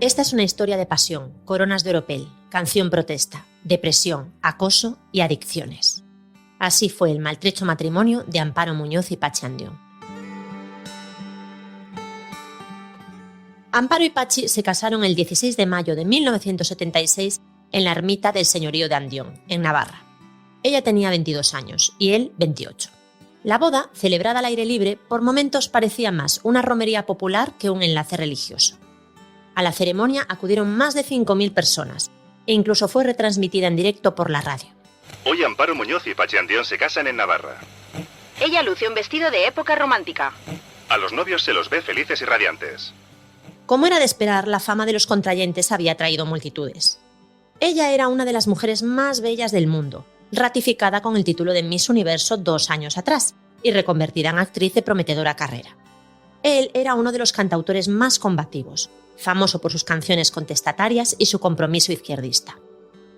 Esta es una historia de pasión, coronas de oropel, canción protesta, depresión, acoso y adicciones. Así fue el maltrecho matrimonio de Amparo Muñoz y Pachi Andión. Amparo y Pachi se casaron el 16 de mayo de 1976 en la ermita del señorío de Andión, en Navarra. Ella tenía 22 años y él 28. La boda, celebrada al aire libre, por momentos parecía más una romería popular que un enlace religioso. A la ceremonia acudieron más de 5.000 personas e incluso fue retransmitida en directo por la radio. Hoy Amparo Muñoz y Pachi Andión se casan en Navarra. Ella luce un vestido de época romántica. A los novios se los ve felices y radiantes. Como era de esperar, la fama de los contrayentes había atraído multitudes. Ella era una de las mujeres más bellas del mundo, ratificada con el título de Miss Universo 2 años atrás y reconvertida en actriz de prometedora carrera. Él era uno de los cantautores más combativos, famoso por sus canciones contestatarias y su compromiso izquierdista.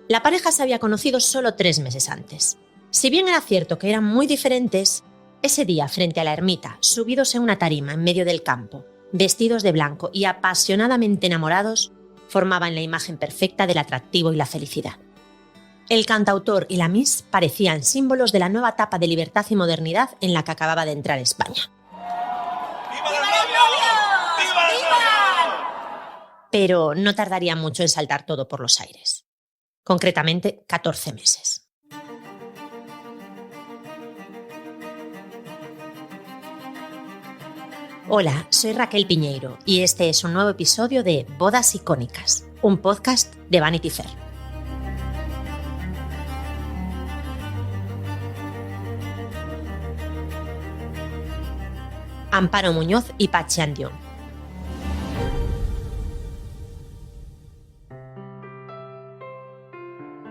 La pareja se había conocido solo 3 meses antes. Si bien era cierto que eran muy diferentes, ese día frente a la ermita, subidos en una tarima en medio del campo, vestidos de blanco y apasionadamente enamorados, formaban la imagen perfecta del atractivo y la felicidad. El cantautor y la Miss parecían símbolos de la nueva etapa de libertad y modernidad en la que acababa de entrar España. ¡Viva los novios! ¡Viva los novios! Pero no tardaría mucho en saltar todo por los aires. Concretamente, 14 meses. Hola, soy Raquel Piñeiro y este es un nuevo episodio de Bodas Icónicas, un podcast de Vanity Fair. Amparo Muñoz y Pachi Andión.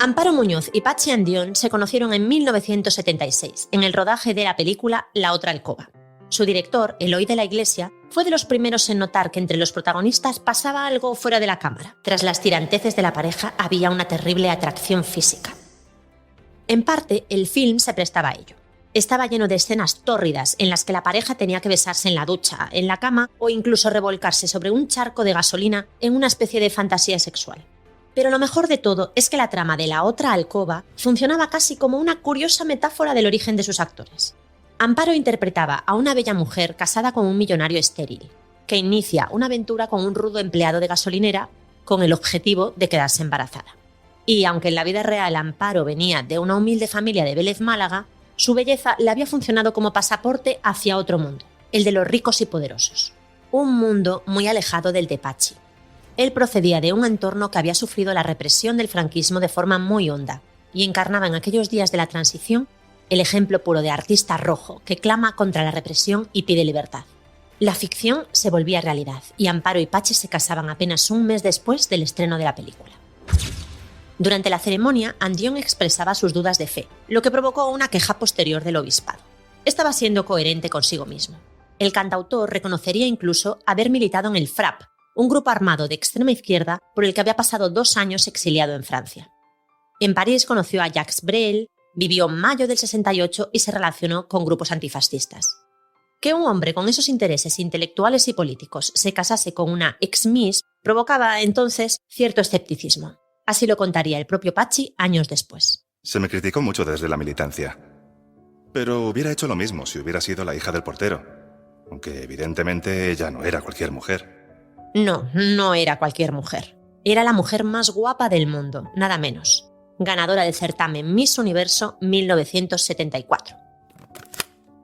Amparo Muñoz y Pachi Andión se conocieron en 1976 en el rodaje de la película La otra alcoba. Su director, Eloy de la Iglesia, fue de los primeros en notar que entre los protagonistas pasaba algo fuera de la cámara. Tras las tiranteces de la pareja había una terrible atracción física. En parte, el film se prestaba a ello. Estaba lleno de escenas tórridas en las que la pareja tenía que besarse en la ducha, en la cama o incluso revolcarse sobre un charco de gasolina en una especie de fantasía sexual. Pero lo mejor de todo es que la trama de La otra alcoba funcionaba casi como una curiosa metáfora del origen de sus actores. Amparo interpretaba a una bella mujer casada con un millonario estéril, que inicia una aventura con un rudo empleado de gasolinera con el objetivo de quedarse embarazada. Y aunque en la vida real Amparo venía de una humilde familia de Vélez, Málaga, su belleza le había funcionado como pasaporte hacia otro mundo, el de los ricos y poderosos. Un mundo muy alejado del de Pachi. Él procedía de un entorno que había sufrido la represión del franquismo de forma muy honda y encarnaba en aquellos días de la transición el ejemplo puro de artista rojo que clama contra la represión y pide libertad. La ficción se volvía realidad y Amparo y Pachi se casaban apenas un mes después del estreno de la película. Durante la ceremonia, Andión expresaba sus dudas de fe, lo que provocó una queja posterior del obispado. Estaba siendo coherente consigo mismo. El cantautor reconocería incluso haber militado en el FRAP, un grupo armado de extrema izquierda por el que había pasado 2 años exiliado en Francia. En París conoció a Jacques Brel, vivió mayo del 68 y se relacionó con grupos antifascistas. Que un hombre con esos intereses intelectuales y políticos se casase con una ex-Miss provocaba entonces cierto escepticismo. Así lo contaría el propio Pachi años después. Se me criticó mucho desde la militancia. Pero hubiera hecho lo mismo si hubiera sido la hija del portero. Aunque evidentemente ella no era cualquier mujer. No era cualquier mujer. Era la mujer más guapa del mundo, nada menos. Ganadora del certamen Miss Universo 1974.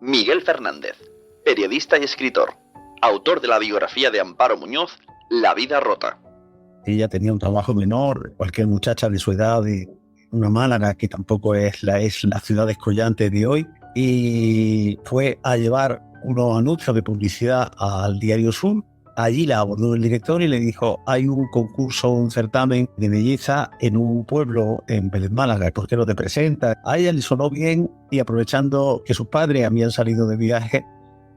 Miguel Fernández, periodista y escritor, autor de la biografía de Amparo Muñoz, La vida rota. Ella tenía un trabajo menor, cualquier muchacha de su edad, de una Málaga que tampoco es la ciudad descollante de hoy, y fue a llevar unos anuncios de publicidad al Diario Sur. Allí la abordó el director y le dijo: hay un concurso, un certamen de belleza en un pueblo en Vélez, Málaga, ¿por qué no te presentas? A ella le sonó bien y, aprovechando que sus padres habían salido de viaje,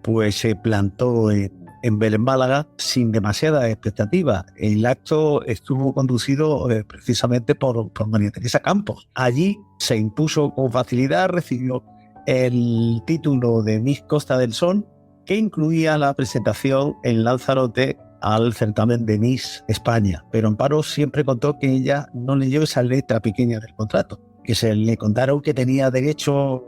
pues se plantó en Vélez, Málaga, sin demasiada expectativa. El acto estuvo conducido precisamente por María Teresa Campos. Allí se impuso con facilidad, recibió el título de Miss Costa del Sol, que incluía la presentación en Lanzarote al certamen de Miss España, pero Amparo siempre contó que ella no leyó esa letra pequeña del contrato, que se le contaron que tenía derecho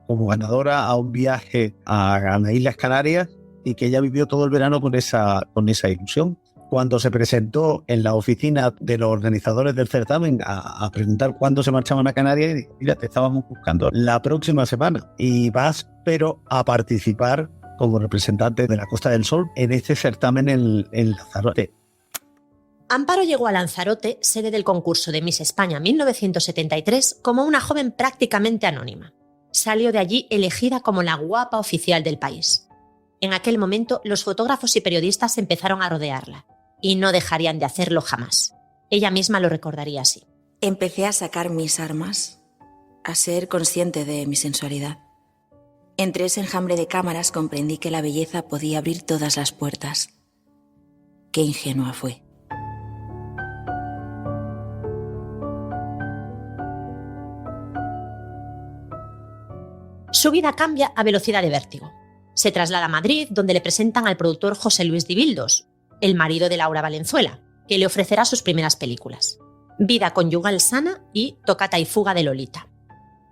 como ganadora a un viaje a las Islas Canarias y que ella vivió todo el verano con esa ilusión. Cuando se presentó en la oficina de los organizadores del certamen a preguntar cuándo se marchaban a Canarias, y dijo: mira, te estábamos buscando la próxima semana y vas pero a participar como representante de la Costa del Sol en este certamen en Lanzarote. Amparo llegó a Lanzarote, sede del concurso de Miss España 1973, como una joven prácticamente anónima. Salió de allí elegida como la guapa oficial del país. En aquel momento, los fotógrafos y periodistas empezaron a rodearla, y no dejarían de hacerlo jamás. Ella misma lo recordaría así. Empecé a sacar mis armas, a ser consciente de mi sensualidad. Entre ese enjambre de cámaras comprendí que la belleza podía abrir todas las puertas. Qué ingenua fue. Su vida cambia a velocidad de vértigo. Se traslada a Madrid, donde le presentan al productor José Luis Dibildos, el marido de Laura Valenzuela, que le ofrecerá sus primeras películas: Vida conyugal sana y Tocata y fuga de Lolita.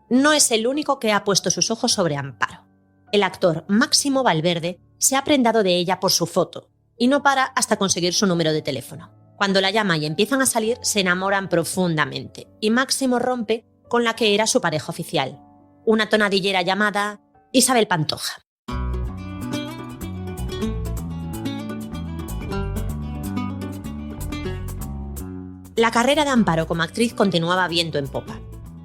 No es el único que ha puesto sus ojos sobre Amparo. El actor Máximo Valverde se ha prendado de ella por su foto y no para hasta conseguir su número de teléfono. Cuando la llama y empiezan a salir, se enamoran profundamente y Máximo rompe con la que era su pareja oficial, una tonadillera llamada Isabel Pantoja. La carrera de Amparo como actriz continuaba viento en popa.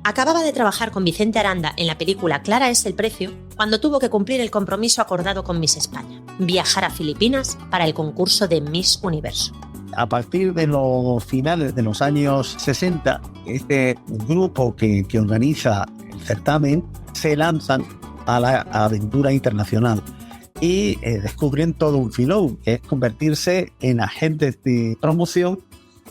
Acababa de trabajar con Vicente Aranda en la película Clara es el precio cuando tuvo que cumplir el compromiso acordado con Miss España: viajar a Filipinas para el concurso de Miss Universo. A partir de los finales de los años 60, este grupo que organiza el certamen se lanzan a la aventura internacional y descubren todo un filón, que es convertirse en agentes de promoción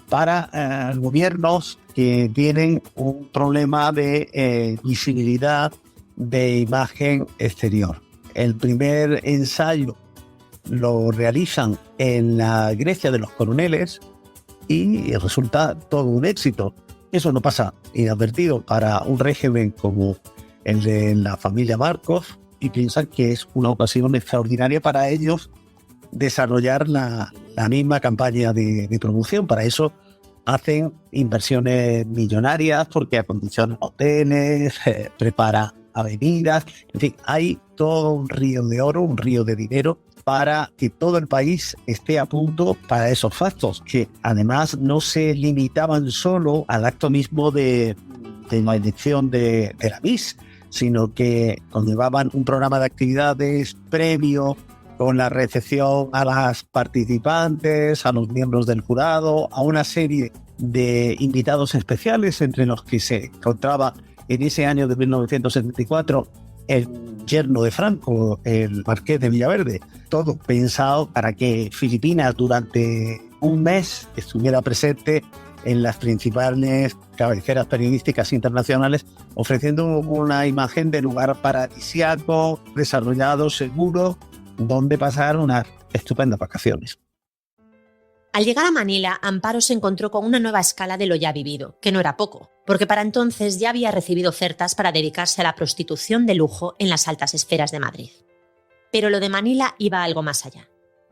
para gobiernos que tienen un problema de visibilidad, de imagen exterior. El primer ensayo lo realizan en la Grecia de los coroneles y resulta todo un éxito. Eso no pasa inadvertido para un régimen como el de la familia Marcos, y piensan que es una ocasión extraordinaria para ellos desarrollar la misma campaña de promoción. Para eso hacen inversiones millonarias porque acondicionan hoteles, preparan avenidas, en fin, hay todo un río de oro, un río de dinero para que todo el país esté a punto para esos fastos, que además no se limitaban solo al acto mismo de la elección de la Miss, sino que conllevaban un programa de actividades previo con la recepción a las participantes, a los miembros del jurado, a una serie de invitados especiales, entre los que se encontraba en ese año de 1974 el yerno de Franco, el marqués de Villaverde. Todo pensado para que Filipinas durante un mes estuviera presente en las principales cabeceras periodísticas internacionales, ofreciendo una imagen de lugar paradisíaco, desarrollado, seguro, donde pasar unas estupendas vacaciones. Al llegar a Manila, Amparo se encontró con una nueva escala de lo ya vivido, que no era poco, porque para entonces ya había recibido ofertas para dedicarse a la prostitución de lujo en las altas esferas de Madrid. Pero lo de Manila iba algo más allá.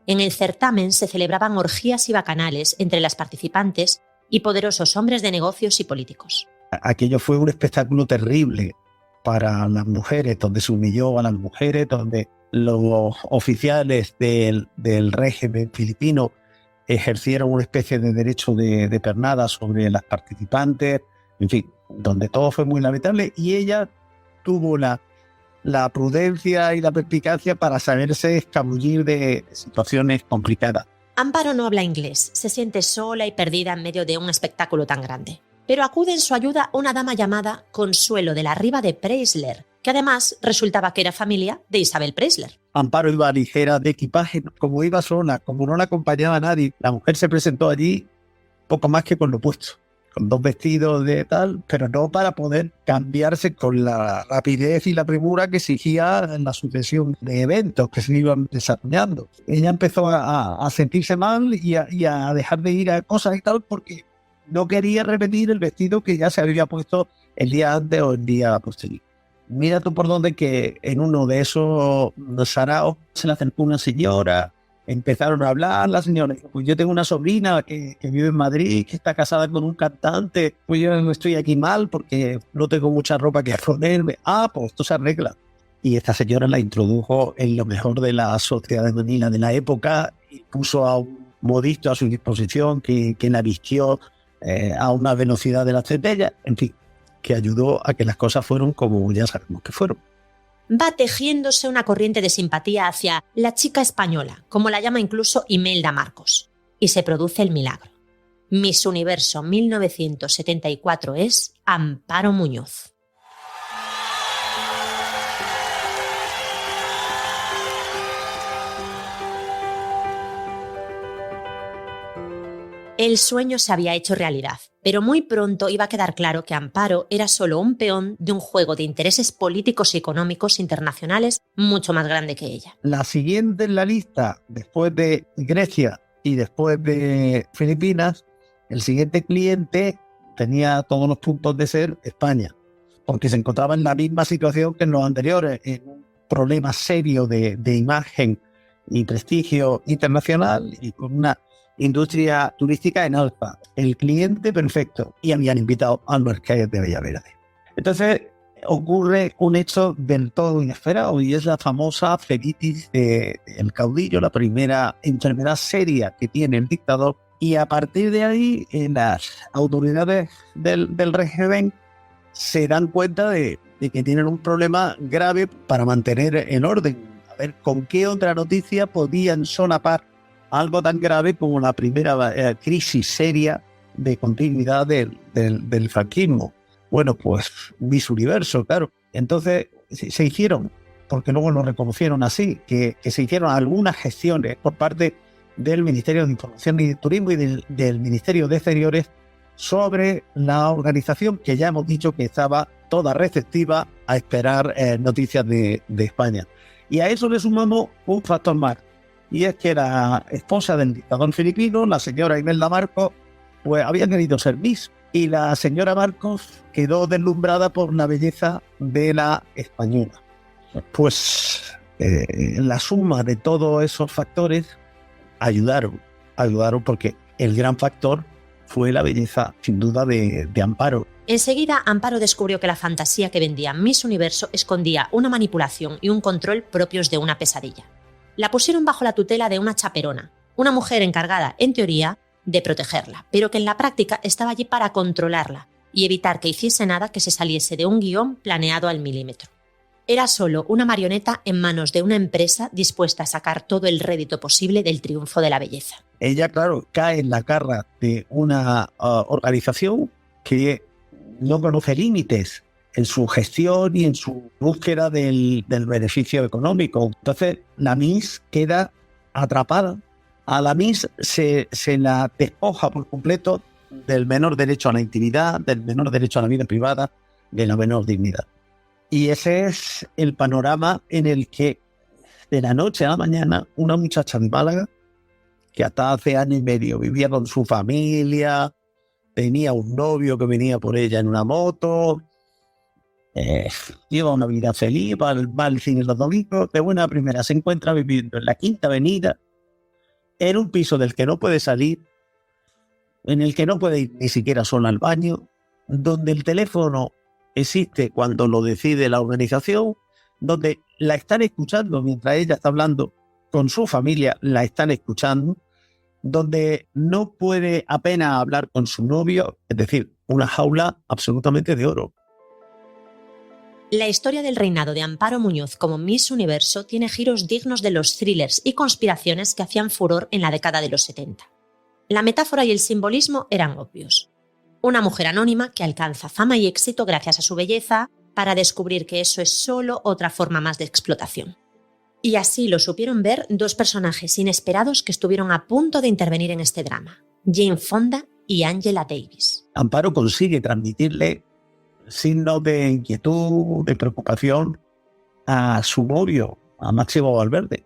En el certamen se celebraban orgías y bacanales entre las participantes y poderosos hombres de negocios y políticos. Aquello fue un espectáculo terrible para las mujeres, donde se humilló a las mujeres, donde los oficiales del régimen filipino ejercieron una especie de derecho de pernada sobre las participantes, en fin, donde todo fue muy lamentable, y ella tuvo la prudencia y la perspicacia para saberse escabullir de situaciones complicadas. Amparo no habla inglés, se siente sola y perdida en medio de un espectáculo tan grande. Pero acude en su ayuda una dama llamada Consuelo de la Riva de Preisler, que además resultaba que era familia de Isabel Preisler. Amparo iba ligera de equipaje, como iba sola, como no la acompañaba nadie. La mujer se presentó allí poco más que con lo puesto, con 2 vestidos de tal, pero no para poder cambiarse con la rapidez y la premura que exigía la sucesión de eventos que se iban desarrollando. Ella empezó a sentirse mal y a dejar de ir a cosas y tal porque no quería repetir el vestido que ya se había puesto el día antes o el día posterior. Mira tú por dónde que en uno de esos saraos se le acercó una señora, empezaron a hablar, la señora dijo, pues yo tengo una sobrina que vive en Madrid, que está casada con un cantante, pues yo estoy aquí mal porque no tengo mucha ropa que ponerme. Pues esto se arregla. Y esta señora la introdujo en lo mejor de la sociedad de Manila de la época y puso a un modisto a su disposición que la vistió a una velocidad de la centella, en fin, que ayudó a que las cosas fueron como ya sabemos que fueron. Va tejiéndose una corriente de simpatía hacia la chica española, como la llama incluso Imelda Marcos, y se produce el milagro. Miss Universo 1974 es Amparo Muñoz. El sueño se había hecho realidad, pero muy pronto iba a quedar claro que Amparo era solo un peón de un juego de intereses políticos y económicos internacionales mucho más grande que ella. La siguiente en la lista, después de Grecia y después de Filipinas, el siguiente cliente tenía todos los puntos de ser España, porque se encontraba en la misma situación que en los anteriores, en un problema serio de imagen y prestigio internacional y con una industria turística en alza, el cliente perfecto, y habían invitado al Marqués de Villaverde. Entonces ocurre un hecho del todo inesperado y es la famosa flebitis del caudillo, la primera enfermedad seria que tiene el dictador, y a partir de ahí las autoridades del régimen se dan cuenta de que tienen un problema grave para mantener el orden. A ver, ¿con qué otra noticia podían solapar algo tan grave como la primera crisis seria de continuidad del franquismo? Bueno, pues Miss Universo, claro. Entonces se hicieron, porque luego lo reconocieron así, que se hicieron algunas gestiones por parte del Ministerio de Información y Turismo y del Ministerio de Exteriores sobre la organización, que ya hemos dicho que estaba toda receptiva a esperar noticias de España. Y a eso le sumamos un factor más, y es que la esposa del dictador filipino, la señora Imelda Marcos, pues había querido ser Miss, y la señora Marcos quedó deslumbrada por la belleza de la española. Pues la suma de todos esos factores ayudaron porque el gran factor fue la belleza, sin duda, de Amparo. Enseguida, Amparo descubrió que la fantasía que vendía Miss Universo escondía una manipulación y un control propios de una pesadilla. La pusieron bajo la tutela de una chaperona, una mujer encargada, en teoría, de protegerla, pero que en la práctica estaba allí para controlarla y evitar que hiciese nada que se saliese de un guión planeado al milímetro. Era solo una marioneta en manos de una empresa dispuesta a sacar todo el rédito posible del triunfo de la belleza. Ella, claro, cae en la garra de una organización que no conoce límites en su gestión y en su búsqueda del beneficio económico. Entonces, la Miss queda atrapada. A la Miss se la despoja por completo del menor derecho a la intimidad, del menor derecho a la vida privada, de la menor dignidad. Y ese es el panorama en el que, de la noche a la mañana, una muchacha de Málaga, que hasta hace año y medio vivía con su familia, tenía un novio que venía por ella en una moto, lleva una vida feliz, va al cine los domingos, de buena primera se encuentra viviendo en la Quinta Avenida, en un piso del que no puede salir, en el que no puede ir ni siquiera sola al baño, donde el teléfono existe cuando lo decide la organización, donde la están escuchando mientras ella está hablando con su familia, la están escuchando, donde no puede apenas hablar con su novio, es decir, una jaula absolutamente de oro. La historia del reinado de Amparo Muñoz como Miss Universo tiene giros dignos de los thrillers y conspiraciones que hacían furor en la década de los 70. La metáfora y el simbolismo eran obvios. Una mujer anónima que alcanza fama y éxito gracias a su belleza para descubrir que eso es solo otra forma más de explotación. Y así lo supieron ver dos personajes inesperados que estuvieron a punto de intervenir en este drama, Jane Fonda y Angela Davis. Amparo consigue transmitirle signos de inquietud, de preocupación a su novio, a Máximo Valverde.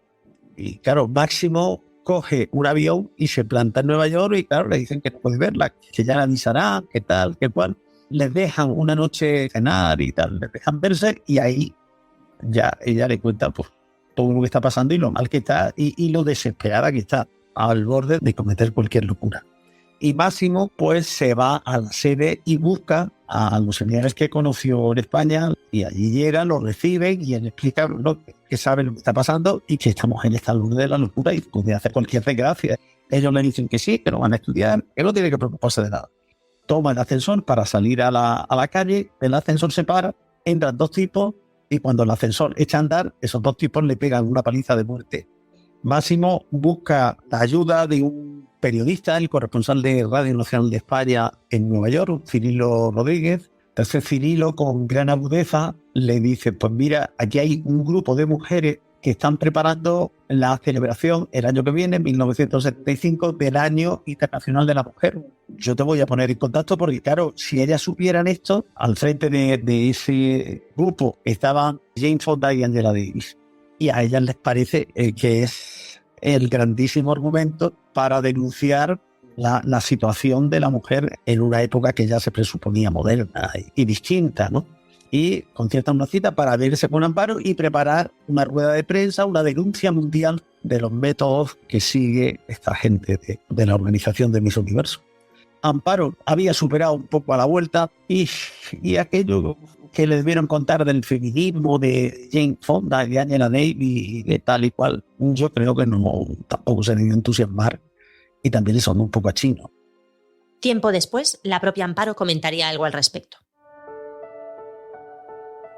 Y claro, Máximo coge un avión y se planta en Nueva York y claro, le dicen que no puede verla, que ya la avisará, qué tal, qué cual. Les dejan una noche cenar y tal, les dejan verse y ahí ya ella le cuenta pues todo lo que está pasando y lo mal que está y lo desesperada que está al borde de cometer cualquier locura. Y Máximo pues se va a la sede y busca a los señores que conoció en España y allí llega, lo reciben y él explica que sabe lo que está pasando y que estamos en esta luz de la locura y puede hacer cualquier desgracia. Ellos le dicen que sí, que no van a estudiar, que no tiene que preocuparse de nada. Toma el ascensor para salir a la calle, el ascensor se para, entran dos tipos y cuando el ascensor echa a andar, esos dos tipos le pegan una paliza de muerte. Máximo busca la ayuda de un periodista, el corresponsal de Radio Nacional de España en Nueva York, Cirilo Rodríguez. Entonces Cirilo, con gran agudeza, le dice, pues mira, aquí hay un grupo de mujeres que están preparando la celebración el año que viene, 1975, del Año Internacional de la Mujer. Yo te voy a poner en contacto porque, claro, si ellas supieran esto, al frente de ese grupo estaban Jane Fonda y Angela Davis. Y a ellas les parece que es el grandísimo argumento para denunciar la situación de la mujer en una época que ya se presuponía moderna y distinta, ¿no? Y conciertan una cita para verse con Amparo y preparar una rueda de prensa, una denuncia mundial de los métodos que sigue esta gente de la organización de Miss Universo. Amparo había superado un poco a la vuelta y aquello que le debieron contar del feminismo de Jane Fonda y de Angela Davis y de tal y cual, yo creo que no, tampoco se debió entusiasmar y también le sonó un poco a chino. Tiempo después, la propia Amparo comentaría algo al respecto.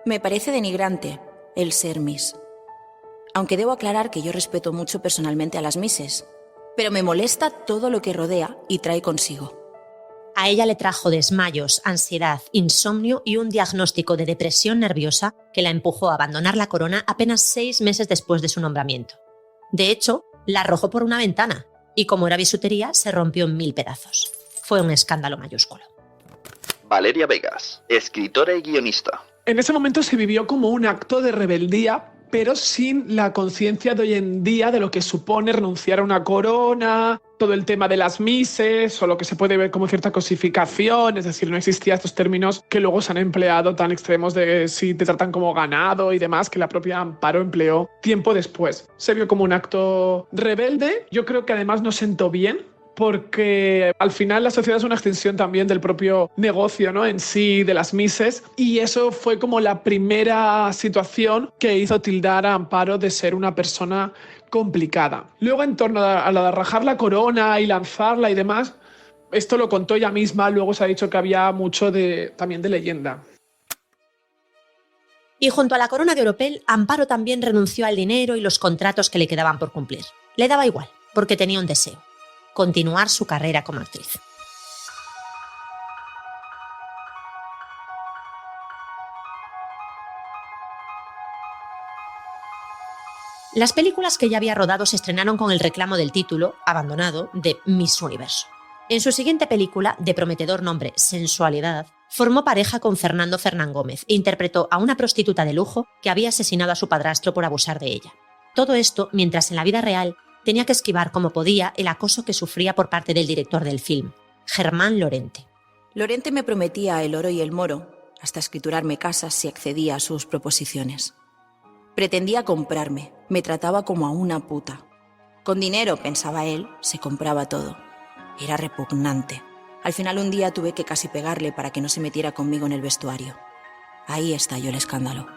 Me parece denigrante el ser Miss. Aunque debo aclarar que yo respeto mucho personalmente a las Misses, pero me molesta todo lo que rodea y trae consigo. A ella le trajo desmayos, ansiedad, insomnio y un diagnóstico de depresión nerviosa que la empujó a abandonar la corona apenas 6 meses después de su nombramiento. De hecho, la arrojó por una ventana y, como era bisutería, se rompió en 1000 pedazos. Fue un escándalo mayúsculo. Valeria Vegas, escritora y guionista. En ese momento se vivió como un acto de rebeldía, pero sin la conciencia de hoy en día de lo que supone renunciar a una corona, todo el tema de las mises o lo que se puede ver como cierta cosificación, es decir, no existían estos términos que luego se han empleado tan extremos de si te tratan como ganado y demás, que la propia Amparo empleó tiempo después. Se vio como un acto rebelde, yo creo que además no sentó bien, porque al final la sociedad es una extensión también del propio negocio, ¿no? En sí, de las mises, y eso fue como la primera situación que hizo tildar a Amparo de ser una persona complicada. Luego, en torno a la de rajar la corona y lanzarla y demás, esto lo contó ella misma, luego se ha dicho que había mucho también de leyenda. Y junto a la corona de Oropel, Amparo también renunció al dinero y los contratos que le quedaban por cumplir. Le daba igual, porque tenía un deseo: continuar su carrera como actriz. Las películas que ya había rodado se estrenaron con el reclamo del título, abandonado, de Miss Universo. En su siguiente película, de prometedor nombre Sensualidad, formó pareja con Fernando Fernán Gómez e interpretó a una prostituta de lujo que había asesinado a su padrastro por abusar de ella. Todo esto mientras en la vida real tenía que esquivar como podía el acoso que sufría por parte del director del film, Germán Lorente. Lorente me prometía el oro y el moro, hasta escriturarme casas si accedía a sus proposiciones. Pretendía comprarme, me trataba como a una puta. Con dinero, pensaba él, se compraba todo. Era repugnante. Al final un día tuve que casi pegarle para que no se metiera conmigo en el vestuario. Ahí estalló el escándalo.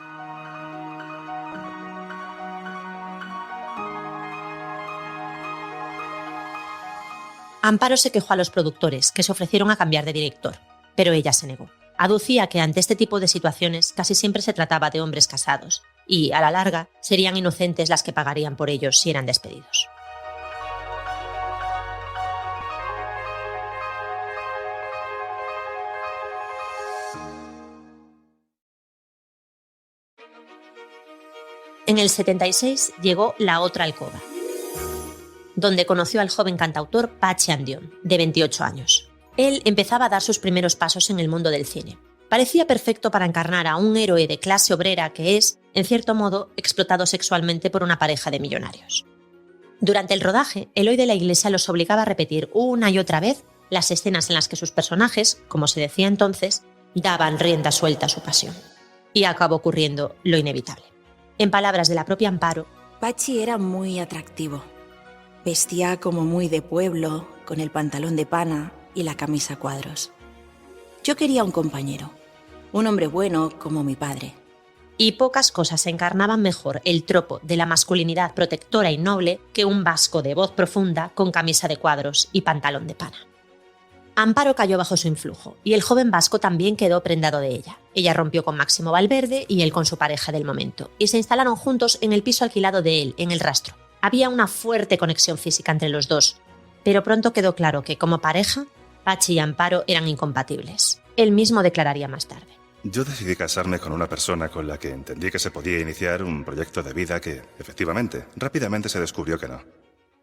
Amparo se quejó a los productores, que se ofrecieron a cambiar de director, pero ella se negó. Aducía que ante este tipo de situaciones casi siempre se trataba de hombres casados, y, a la larga, serían inocentes las que pagarían por ellos si eran despedidos. En el 76 llegó La otra alcoba, donde conoció al joven cantautor Patxi Andión, de 28 años. Él empezaba a dar sus primeros pasos en el mundo del cine. Parecía perfecto para encarnar a un héroe de clase obrera que es, en cierto modo, explotado sexualmente por una pareja de millonarios. Durante el rodaje, Eloy de la Iglesia los obligaba a repetir una y otra vez las escenas en las que sus personajes, como se decía entonces, daban rienda suelta a su pasión. Y acabó ocurriendo lo inevitable. En palabras de la propia Amparo, Pachi era muy atractivo. Vestía como muy de pueblo, con el pantalón de pana y la camisa a cuadros. Yo quería un compañero, un hombre bueno como mi padre. y pocas cosas encarnaban mejor el tropo de la masculinidad protectora y noble que un vasco de voz profunda con camisa de cuadros y pantalón de pana. Amparo cayó bajo su influjo, y el joven vasco también quedó prendado de ella. Ella rompió con Máximo Valverde y él con su pareja del momento, y se instalaron juntos en el piso alquilado de él, en El Rastro. Había una fuerte conexión física entre los dos, pero pronto quedó claro que, como pareja, Pachi y Amparo eran incompatibles. Él mismo declararía más tarde. Yo decidí casarme con una persona con la que entendí que se podía iniciar un proyecto de vida que, efectivamente, rápidamente se descubrió que no.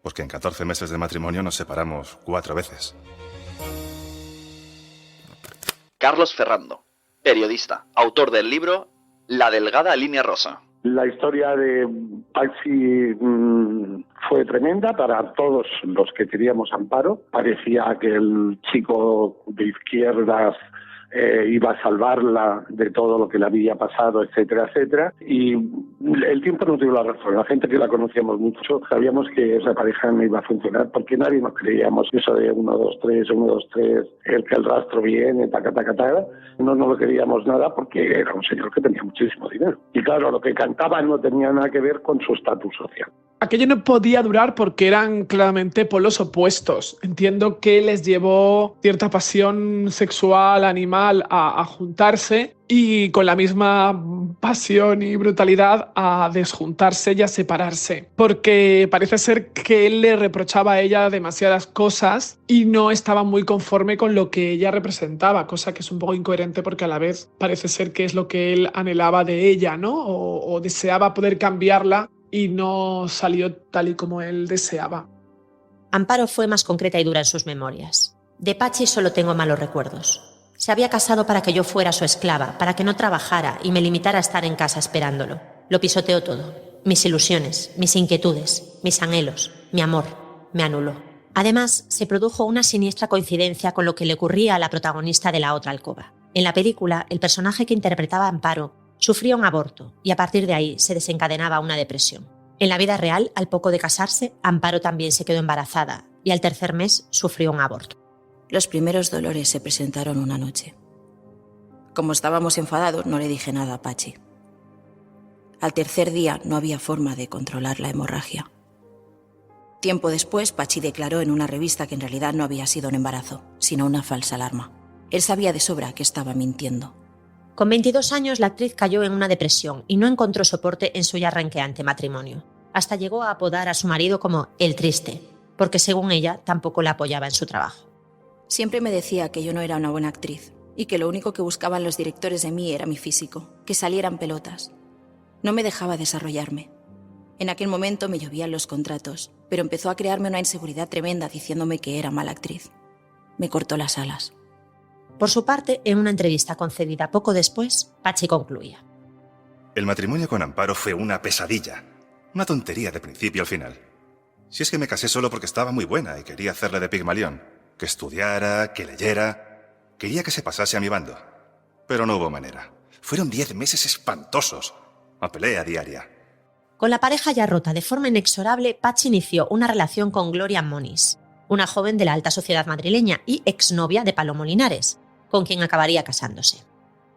Porque en 14 meses de matrimonio nos separamos 4 veces. Carlos Ferrando, periodista, autor del libro La delgada línea rosa. La historia de Pachi fue tremenda para todos los que queríamos Amparo. Parecía que el chico de izquierdas iba a salvarla de todo lo que le había pasado, etcétera, etcétera. Y el tiempo nos dio la razón. La gente que la conocíamos mucho sabíamos que esa pareja no iba a funcionar porque nadie nos creíamos eso de 1, 2, 3, 1, 2, 3, el rastro viene, taca, taca, taca. No lo queríamos nada porque era un señor que tenía muchísimo dinero. Y claro, lo que cantaba no tenía nada que ver con su estatus social. Aquello no podía durar porque eran claramente polos opuestos. Entiendo que les llevó cierta pasión sexual, animal, a juntarse y con la misma pasión y brutalidad a desjuntarse y a separarse. Porque parece ser que él le reprochaba a ella demasiadas cosas y no estaba muy conforme con lo que ella representaba, cosa que es un poco incoherente porque a la vez parece ser que es lo que él anhelaba de ella, ¿no? O deseaba poder cambiarla y no salió tal y como él deseaba. Amparo fue más concreta y dura en sus memorias. De Pachi solo tengo malos recuerdos. Se había casado para que yo fuera su esclava, para que no trabajara y me limitara a estar en casa esperándolo. Lo pisoteó todo. Mis ilusiones, mis inquietudes, mis anhelos, mi amor. Me anuló. Además, se produjo una siniestra coincidencia con lo que le ocurría a la protagonista de La otra alcoba. En la película, el personaje que interpretaba a Amparo sufría un aborto y a partir de ahí se desencadenaba una depresión. En la vida real, al poco de casarse, Amparo también se quedó embarazada y al tercer mes sufrió un aborto. Los primeros dolores se presentaron una noche. Como estábamos enfadados, no le dije nada a Pachi. Al tercer día no había forma de controlar la hemorragia. Tiempo después, Pachi declaró en una revista que en realidad no había sido un embarazo, sino una falsa alarma. Él sabía de sobra que estaba mintiendo. Con 22 años, la actriz cayó en una depresión y no encontró soporte en su ya renqueante matrimonio. Hasta llegó a apodar a su marido como el triste, porque según ella tampoco la apoyaba en su trabajo. Siempre me decía que yo no era una buena actriz y que lo único que buscaban los directores de mí era mi físico, que salieran pelotas. No me dejaba desarrollarme. En aquel momento me llovían los contratos, pero empezó a crearme una inseguridad tremenda diciéndome que era mala actriz. Me cortó las alas. Por su parte, en una entrevista concedida poco después, Pachi concluía. El matrimonio con Amparo fue una pesadilla. Una tontería de principio al final. Si es que me casé solo porque estaba muy buena y quería hacerle de Pigmalión. Que estudiara, que leyera. Quería que se pasase a mi bando. Pero no hubo manera. Fueron 10 meses espantosos. A pelea diaria. Con la pareja ya rota de forma inexorable, Pachi inició una relación con Gloria Moniz, una joven de la alta sociedad madrileña y exnovia de Palomo Linares, con quien acabaría casándose.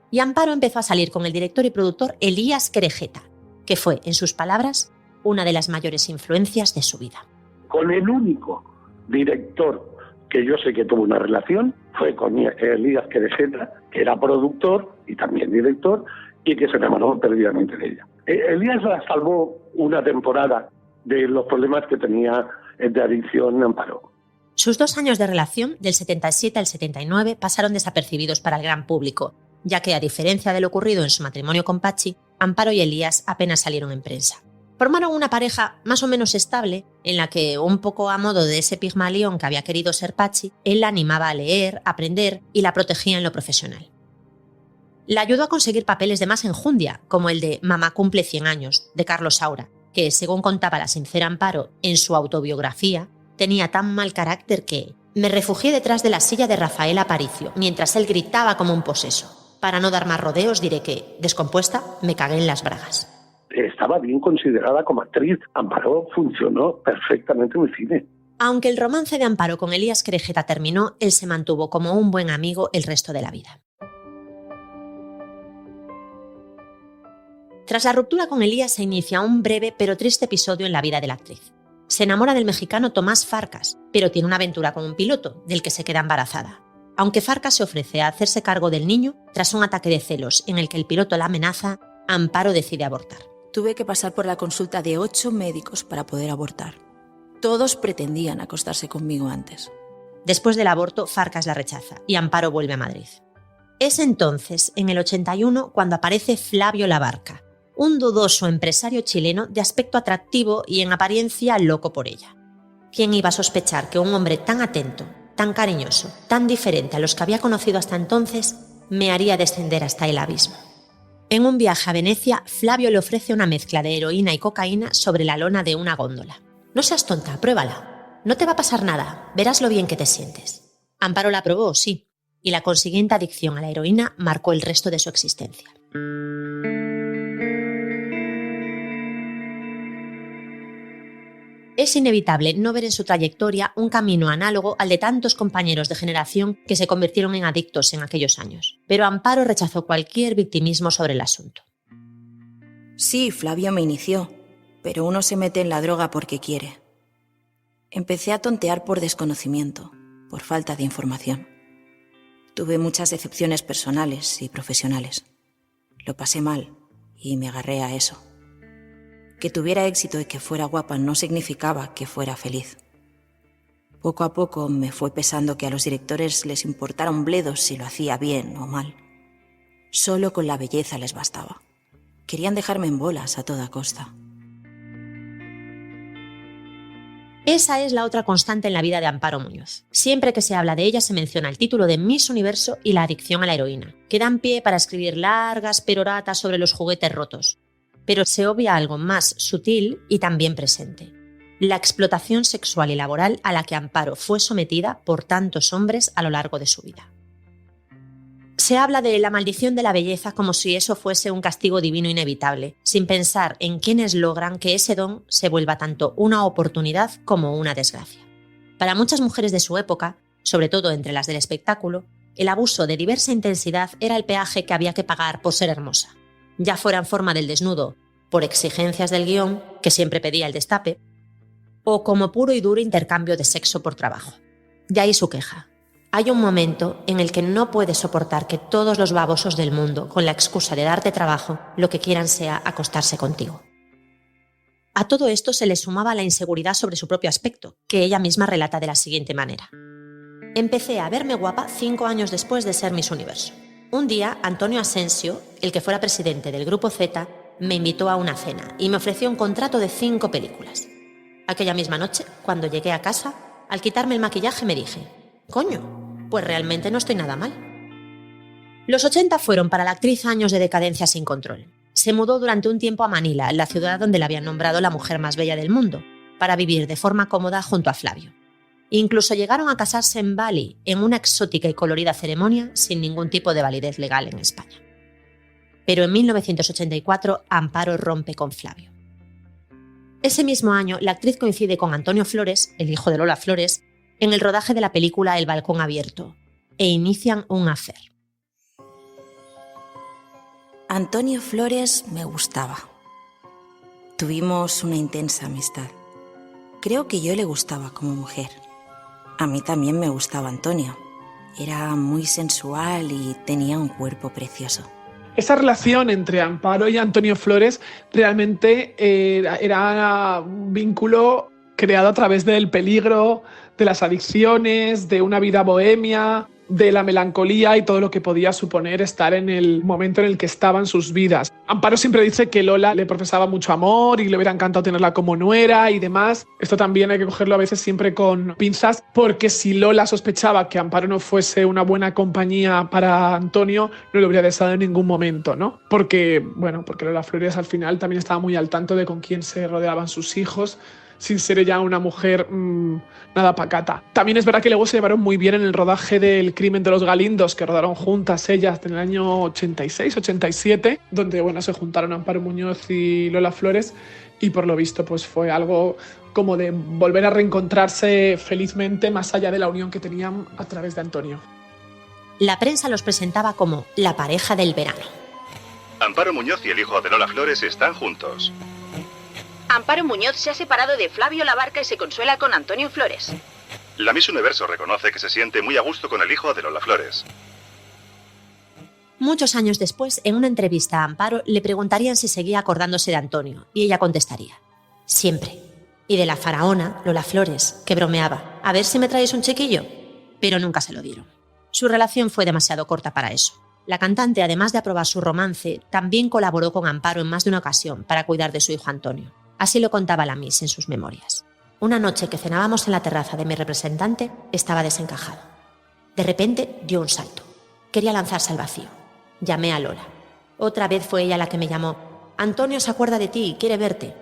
Y Amparo empezó a salir con el director y productor Elías Querejeta, que fue, en sus palabras, una de las mayores influencias de su vida. Con el único director que yo sé que tuvo una relación fue con Elías Querejeta, que era productor y también director, y que se enamoró perdidamente de ella. Elías la salvó una temporada de los problemas que tenía de adicción Amparo. Sus 2 años de relación, del 77 al 79, pasaron desapercibidos para el gran público, ya que, a diferencia de lo ocurrido en su matrimonio con Pachi, Amparo y Elías apenas salieron en prensa. Formaron una pareja más o menos estable, en la que, un poco a modo de ese Pigmalión que había querido ser Pachi, él la animaba a leer, aprender y la protegía en lo profesional. La ayudó a conseguir papeles de más enjundia, como el de Mamá cumple 100 años, de Carlos Saura, que, según contaba la sincera Amparo en su autobiografía, tenía tan mal carácter que me refugié detrás de la silla de Rafael Aparicio, mientras él gritaba como un poseso. Para no dar más rodeos diré que, descompuesta, me cagué en las bragas. Estaba bien considerada como actriz. Amparo funcionó perfectamente en el cine. Aunque el romance de Amparo con Elías Querejeta terminó, él se mantuvo como un buen amigo el resto de la vida. Tras la ruptura con Elías se inicia un breve pero triste episodio en la vida de la actriz. Se enamora del mexicano Tomás Farcas, pero tiene una aventura con un piloto, del que se queda embarazada. Aunque Farcas se ofrece a hacerse cargo del niño, tras un ataque de celos en el que el piloto la amenaza, Amparo decide abortar. Tuve que pasar por la consulta de 8 médicos para poder abortar. Todos pretendían acostarse conmigo antes. Después del aborto, Farcas la rechaza y Amparo vuelve a Madrid. Es entonces, en el 81, cuando aparece Flavio Labarca, un dudoso empresario chileno de aspecto atractivo y en apariencia loco por ella. ¿Quién iba a sospechar que un hombre tan atento, tan cariñoso, tan diferente a los que había conocido hasta entonces, me haría descender hasta el abismo? En un viaje a Venecia, Flavio le ofrece una mezcla de heroína y cocaína sobre la lona de una góndola. No seas tonta, pruébala. No te va a pasar nada, verás lo bien que te sientes. Amparo la probó, sí, y la consiguiente adicción a la heroína marcó el resto de su existencia. Es inevitable no ver en su trayectoria un camino análogo al de tantos compañeros de generación que se convirtieron en adictos en aquellos años. Pero Amparo rechazó cualquier victimismo sobre el asunto. Sí, Flavio me inició, pero uno se mete en la droga porque quiere. Empecé a tontear por desconocimiento, por falta de información. Tuve muchas decepciones personales y profesionales. Lo pasé mal y me agarré a eso. Que tuviera éxito y que fuera guapa no significaba que fuera feliz. Poco a poco me fue pesando que a los directores les importara un bledo si lo hacía bien o mal. Solo con la belleza les bastaba. Querían dejarme en bolas a toda costa. Esa es la otra constante en la vida de Amparo Muñoz. Siempre que se habla de ella se menciona el título de Miss Universo y la adicción a la heroína, que dan pie para escribir largas peroratas sobre los juguetes rotos. Pero se obvia algo más sutil y también presente: la explotación sexual y laboral a la que Amparo fue sometida por tantos hombres a lo largo de su vida. Se habla de la maldición de la belleza como si eso fuese un castigo divino inevitable, sin pensar en quienes logran que ese don se vuelva tanto una oportunidad como una desgracia. Para muchas mujeres de su época, sobre todo entre las del espectáculo, el abuso de diversa intensidad era el peaje que había que pagar por ser hermosa. Ya fuera en forma del desnudo, por exigencias del guión, que siempre pedía el destape, o como puro y duro intercambio de sexo por trabajo. De ahí su queja. Hay un momento en el que no puedes soportar que todos los babosos del mundo, con la excusa de darte trabajo, lo que quieran sea acostarse contigo. A todo esto se le sumaba la inseguridad sobre su propio aspecto, que ella misma relata de la siguiente manera. Empecé a verme guapa 5 años después de ser Miss Universo. Un día, Antonio Asensio, el que fuera presidente del Grupo Z, me invitó a una cena y me ofreció un contrato de 5 películas. Aquella misma noche, cuando llegué a casa, al quitarme el maquillaje me dije: «Coño, pues realmente no estoy nada mal». Los 80 fueron para la actriz años de decadencia sin control. Se mudó durante un tiempo a Manila, la ciudad donde la habían nombrado la mujer más bella del mundo, para vivir de forma cómoda junto a Flavio. Incluso llegaron a casarse en Bali, en una exótica y colorida ceremonia sin ningún tipo de validez legal en España. Pero en 1984, Amparo rompe con Flavio. Ese mismo año, la actriz coincide con Antonio Flores, el hijo de Lola Flores, en el rodaje de la película El balcón abierto, e inician un affair. Antonio Flores me gustaba. Tuvimos una intensa amistad. Creo que yo le gustaba como mujer. A mí también me gustaba Antonio. Era muy sensual y tenía un cuerpo precioso. Esa relación entre Amparo y Antonio Flores realmente era un vínculo creado a través del peligro, de las adicciones, de una vida bohemia. de la melancolía y todo lo que podía suponer estar en el momento en el que estaban sus vidas. Amparo siempre dice que Lola le profesaba mucho amor y le hubiera encantado tenerla como nuera y demás. Esto también hay que cogerlo a veces siempre con pinzas, porque si Lola sospechaba que Amparo no fuese una buena compañía para Antonio, no lo habría deseado en ningún momento, ¿no? Porque Lola Flores al final también estaba muy al tanto de con quién se rodeaban sus hijos, sin ser ella una mujer nada pacata. También es verdad que luego se llevaron muy bien en el rodaje del Crimen de los Galindos, que rodaron juntas ellas en el año 86, 87, donde se juntaron Amparo Muñoz y Lola Flores, y por lo visto pues fue algo como de volver a reencontrarse felizmente, más allá de la unión que tenían a través de Antonio. La prensa los presentaba como la pareja del verano. Amparo Muñoz y el hijo de Lola Flores están juntos. Amparo Muñoz se ha separado de Flavio Labarca y se consuela con Antonio Flores. La Miss Universo reconoce que se siente muy a gusto con el hijo de Lola Flores. Muchos años después, en una entrevista a Amparo, le preguntarían si seguía acordándose de Antonio, y ella contestaría: siempre. Y de la faraona, Lola Flores, que bromeaba: a ver si me traéis un chiquillo. Pero nunca se lo dieron. Su relación fue demasiado corta para eso. La cantante, además de aprobar su romance, también colaboró con Amparo en más de una ocasión para cuidar de su hijo Antonio. Así lo contaba la Miss en sus memorias. Una noche que cenábamos en la terraza de mi representante, estaba desencajado. De repente dio un salto. Quería lanzarse al vacío. Llamé a Lola. Otra vez fue ella la que me llamó. Antonio se acuerda de ti, quiere verte.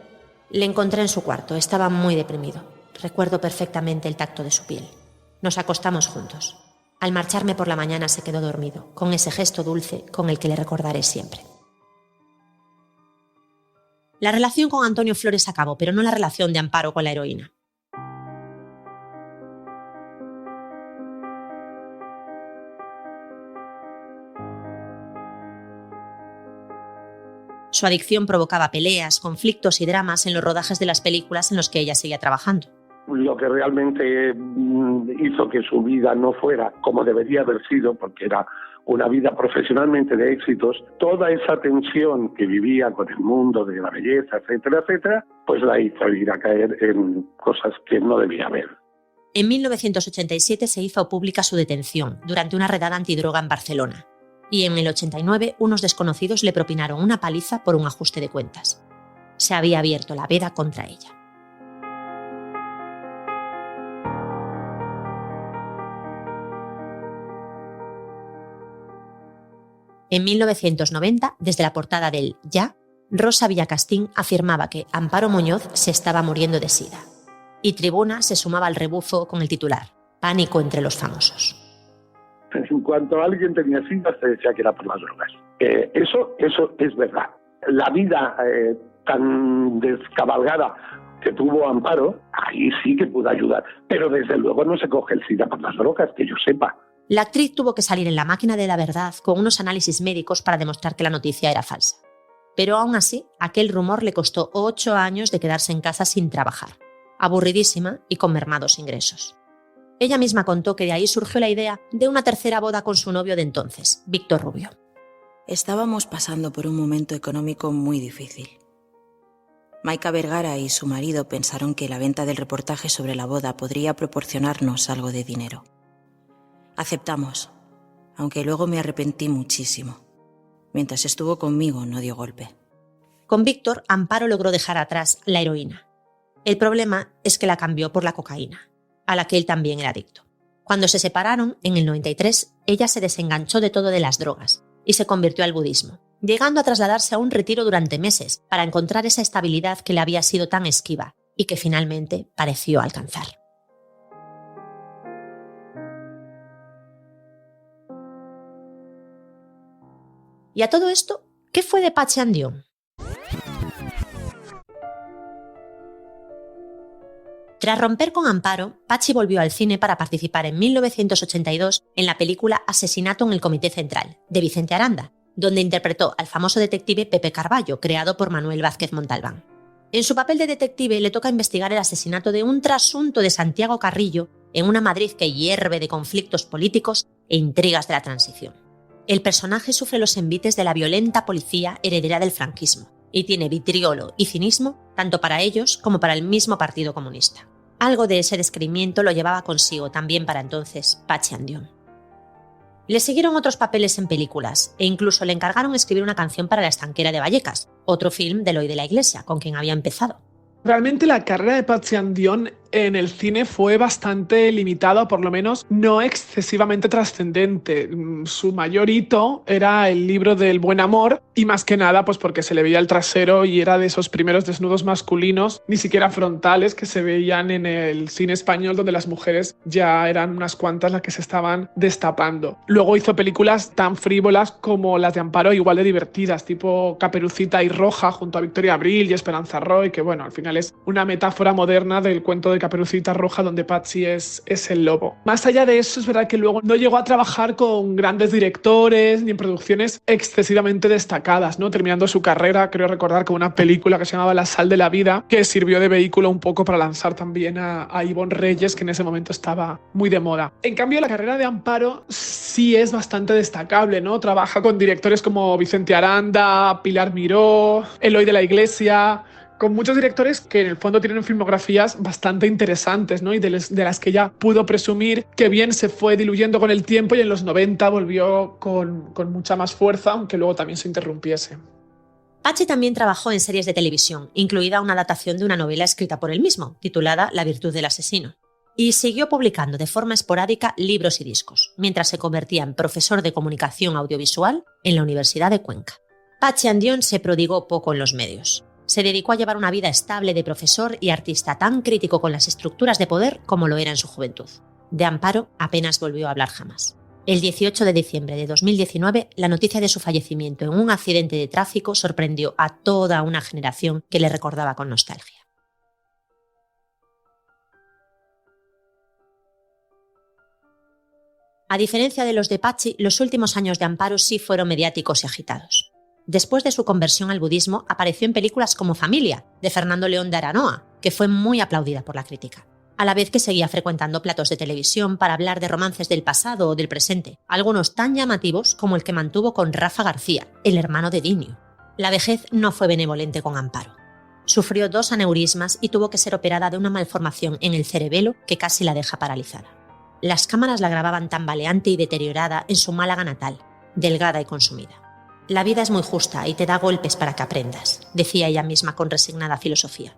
Le encontré en su cuarto, estaba muy deprimido. Recuerdo perfectamente el tacto de su piel. Nos acostamos juntos. Al marcharme por la mañana se quedó dormido, con ese gesto dulce con el que le recordaré siempre. La relación con Antonio Flores acabó, pero no la relación de Amparo con la heroína. Su adicción provocaba peleas, conflictos y dramas en los rodajes de las películas en los que ella seguía trabajando. Lo que realmente hizo que su vida no fuera como debería haber sido, porque era una vida profesionalmente de éxitos, toda esa tensión que vivía con el mundo de la belleza, etcétera, etcétera, pues la hizo ir a caer en cosas que no debía haber. En 1987 se hizo pública su detención durante una redada antidroga en Barcelona. Y en el 89 unos desconocidos le propinaron una paliza por un ajuste de cuentas. Se había abierto la veda contra ella. En 1990, desde la portada del Ya, Rosa Villacastín afirmaba que Amparo Muñoz se estaba muriendo de sida. Y Tribuna se sumaba al rebufo con el titular: Pánico entre los famosos. En cuanto alguien tenía sida, se decía que era por las drogas. Eso es verdad. La vida tan descabalgada que tuvo Amparo, ahí sí que pudo ayudar. Pero desde luego no se coge el sida por las drogas, que yo sepa. La actriz tuvo que salir en La máquina de la verdad con unos análisis médicos para demostrar que la noticia era falsa. Pero aún así, aquel rumor le costó 8 años de quedarse en casa sin trabajar, aburridísima y con mermados ingresos. Ella misma contó que de ahí surgió la idea de una tercera boda con su novio de entonces, Víctor Rubio. Estábamos pasando por un momento económico muy difícil. Maika Vergara y su marido pensaron que la venta del reportaje sobre la boda podría proporcionarnos algo de dinero. Aceptamos, aunque luego me arrepentí muchísimo. Mientras estuvo conmigo no dio golpe. Con Víctor, Amparo logró dejar atrás la heroína. El problema es que la cambió por la cocaína, a la que él también era adicto. Cuando se separaron, en el 93, ella se desenganchó de todo de las drogas y se convirtió al budismo, llegando a trasladarse a un retiro durante meses para encontrar esa estabilidad que le había sido tan esquiva y que finalmente pareció alcanzar. Y a todo esto, ¿qué fue de Patxi Andión? Tras romper con Amparo, Patxi volvió al cine para participar en 1982 en la película Asesinato en el Comité Central, de Vicente Aranda, donde interpretó al famoso detective Pepe Carballo, creado por Manuel Vázquez Montalbán. En su papel de detective le toca investigar el asesinato de un trasunto de Santiago Carrillo en una Madrid que hierve de conflictos políticos e intrigas de la transición. El personaje sufre los envites de la violenta policía heredera del franquismo y tiene vitriolo y cinismo tanto para ellos como para el mismo Partido Comunista. Algo de ese descreimiento lo llevaba consigo también para entonces Patxi Andión. Le siguieron otros papeles en películas e incluso le encargaron escribir una canción para La estanquera de Vallecas, otro film de Eloi de la Iglesia, con quien había empezado. Realmente la carrera de Patxi Andión en el cine fue bastante limitada, o por lo menos no excesivamente trascendente. Su mayor hito era el libro del buen amor, y más que nada pues porque se le veía el trasero y era de esos primeros desnudos masculinos, ni siquiera frontales, que se veían en el cine español, donde las mujeres ya eran unas cuantas las que se estaban destapando. Luego hizo películas tan frívolas como las de Amparo, igual de divertidas, tipo Caperucita y Roja, junto a Victoria Abril y Esperanza Roy, que bueno, al final es una metáfora moderna del cuento de Caperucita Roja, donde Patxi es el lobo. Más allá de eso, es verdad que luego no llegó a trabajar con grandes directores ni en producciones excesivamente destacadas, ¿no? Terminando su carrera, creo recordar, con una película que se llamaba La sal de la vida, que sirvió de vehículo un poco para lanzar también a Ivonne Reyes, que en ese momento estaba muy de moda. En cambio, la carrera de Amparo sí es bastante destacable, ¿no? Trabaja con directores como Vicente Aranda, Pilar Miró, Eloi de la Iglesia, con muchos directores que en el fondo tienen filmografías bastante interesantes, ¿no? Y de las que ya pudo presumir que bien se fue diluyendo con el tiempo, y en los 90 volvió con mucha más fuerza, aunque luego también se interrumpiese. Patxi también trabajó en series de televisión, incluida una adaptación de una novela escrita por él mismo, titulada La virtud del asesino. Y siguió publicando de forma esporádica libros y discos, mientras se convertía en profesor de comunicación audiovisual en la Universidad de Cuenca. Patxi Andión se prodigó poco en los medios. Se dedicó a llevar una vida estable de profesor y artista, tan crítico con las estructuras de poder como lo era en su juventud. De Amparo apenas volvió a hablar jamás. El 18 de diciembre de 2019, la noticia de su fallecimiento en un accidente de tráfico sorprendió a toda una generación que le recordaba con nostalgia. A diferencia de los de Patxi, los últimos años de Amparo sí fueron mediáticos y agitados. Después de su conversión al budismo, apareció en películas como Familia, de Fernando León de Aranoa, que fue muy aplaudida por la crítica. A la vez que seguía frecuentando platos de televisión para hablar de romances del pasado o del presente, algunos tan llamativos como el que mantuvo con Rafa García, el hermano de Dinio. La vejez no fue benevolente con Amparo. Sufrió 2 aneurismas y tuvo que ser operada de una malformación en el cerebelo que casi la deja paralizada. Las cámaras la grababan tambaleante y deteriorada en su Málaga natal, delgada y consumida. La vida es muy justa y te da golpes para que aprendas, decía ella misma con resignada filosofía.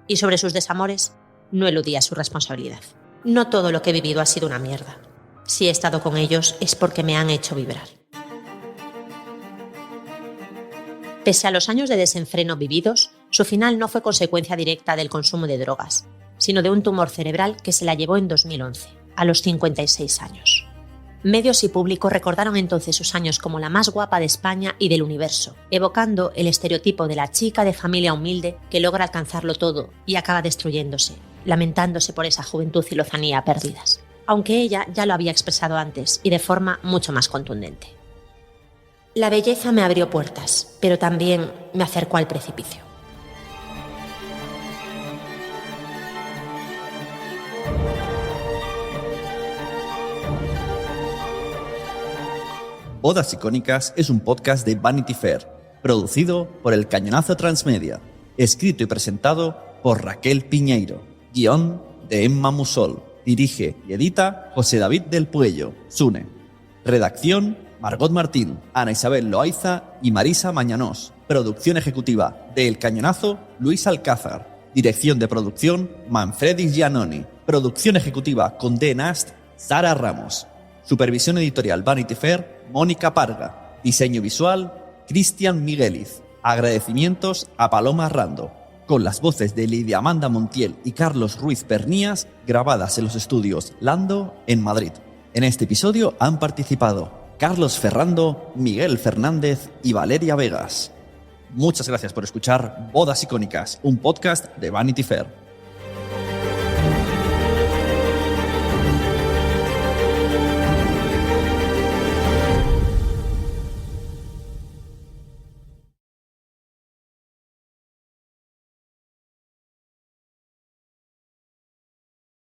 Y sobre sus desamores, no eludía su responsabilidad. No todo lo que he vivido ha sido una mierda. Si he estado con ellos es porque me han hecho vibrar. Pese a los años de desenfreno vividos, su final no fue consecuencia directa del consumo de drogas, sino de un tumor cerebral que se la llevó en 2011, a los 56 años. Medios y público recordaron entonces sus años como la más guapa de España y del universo, evocando el estereotipo de la chica de familia humilde que logra alcanzarlo todo y acaba destruyéndose, lamentándose por esa juventud y lozanía perdidas. Aunque ella ya lo había expresado antes y de forma mucho más contundente. La belleza me abrió puertas, pero también me acercó al precipicio. Bodas Icónicas es un podcast de Vanity Fair, producido por El Cañonazo Transmedia, escrito y presentado por Raquel Piñeiro, guión de Emma Musol, dirige y edita José David del Puello, Sune, redacción Margot Martín, Ana Isabel Loaiza y Marisa Mañanós, producción ejecutiva de El Cañonazo, Luis Alcázar, dirección de producción Manfredis Giannoni, producción ejecutiva con D. Nast, Sara Ramos, supervisión editorial Vanity Fair, Mónica Parga. Diseño visual, Cristian Migueliz. Agradecimientos a Paloma Rando. Con las voces de Lidia Amanda Montiel y Carlos Ruiz Pernías, grabadas en los estudios Lando, en Madrid. En este episodio han participado Carlos Ferrando, Miguel Fernández y Valeria Vegas. Muchas gracias por escuchar Bodas Icónicas, un podcast de Vanity Fair.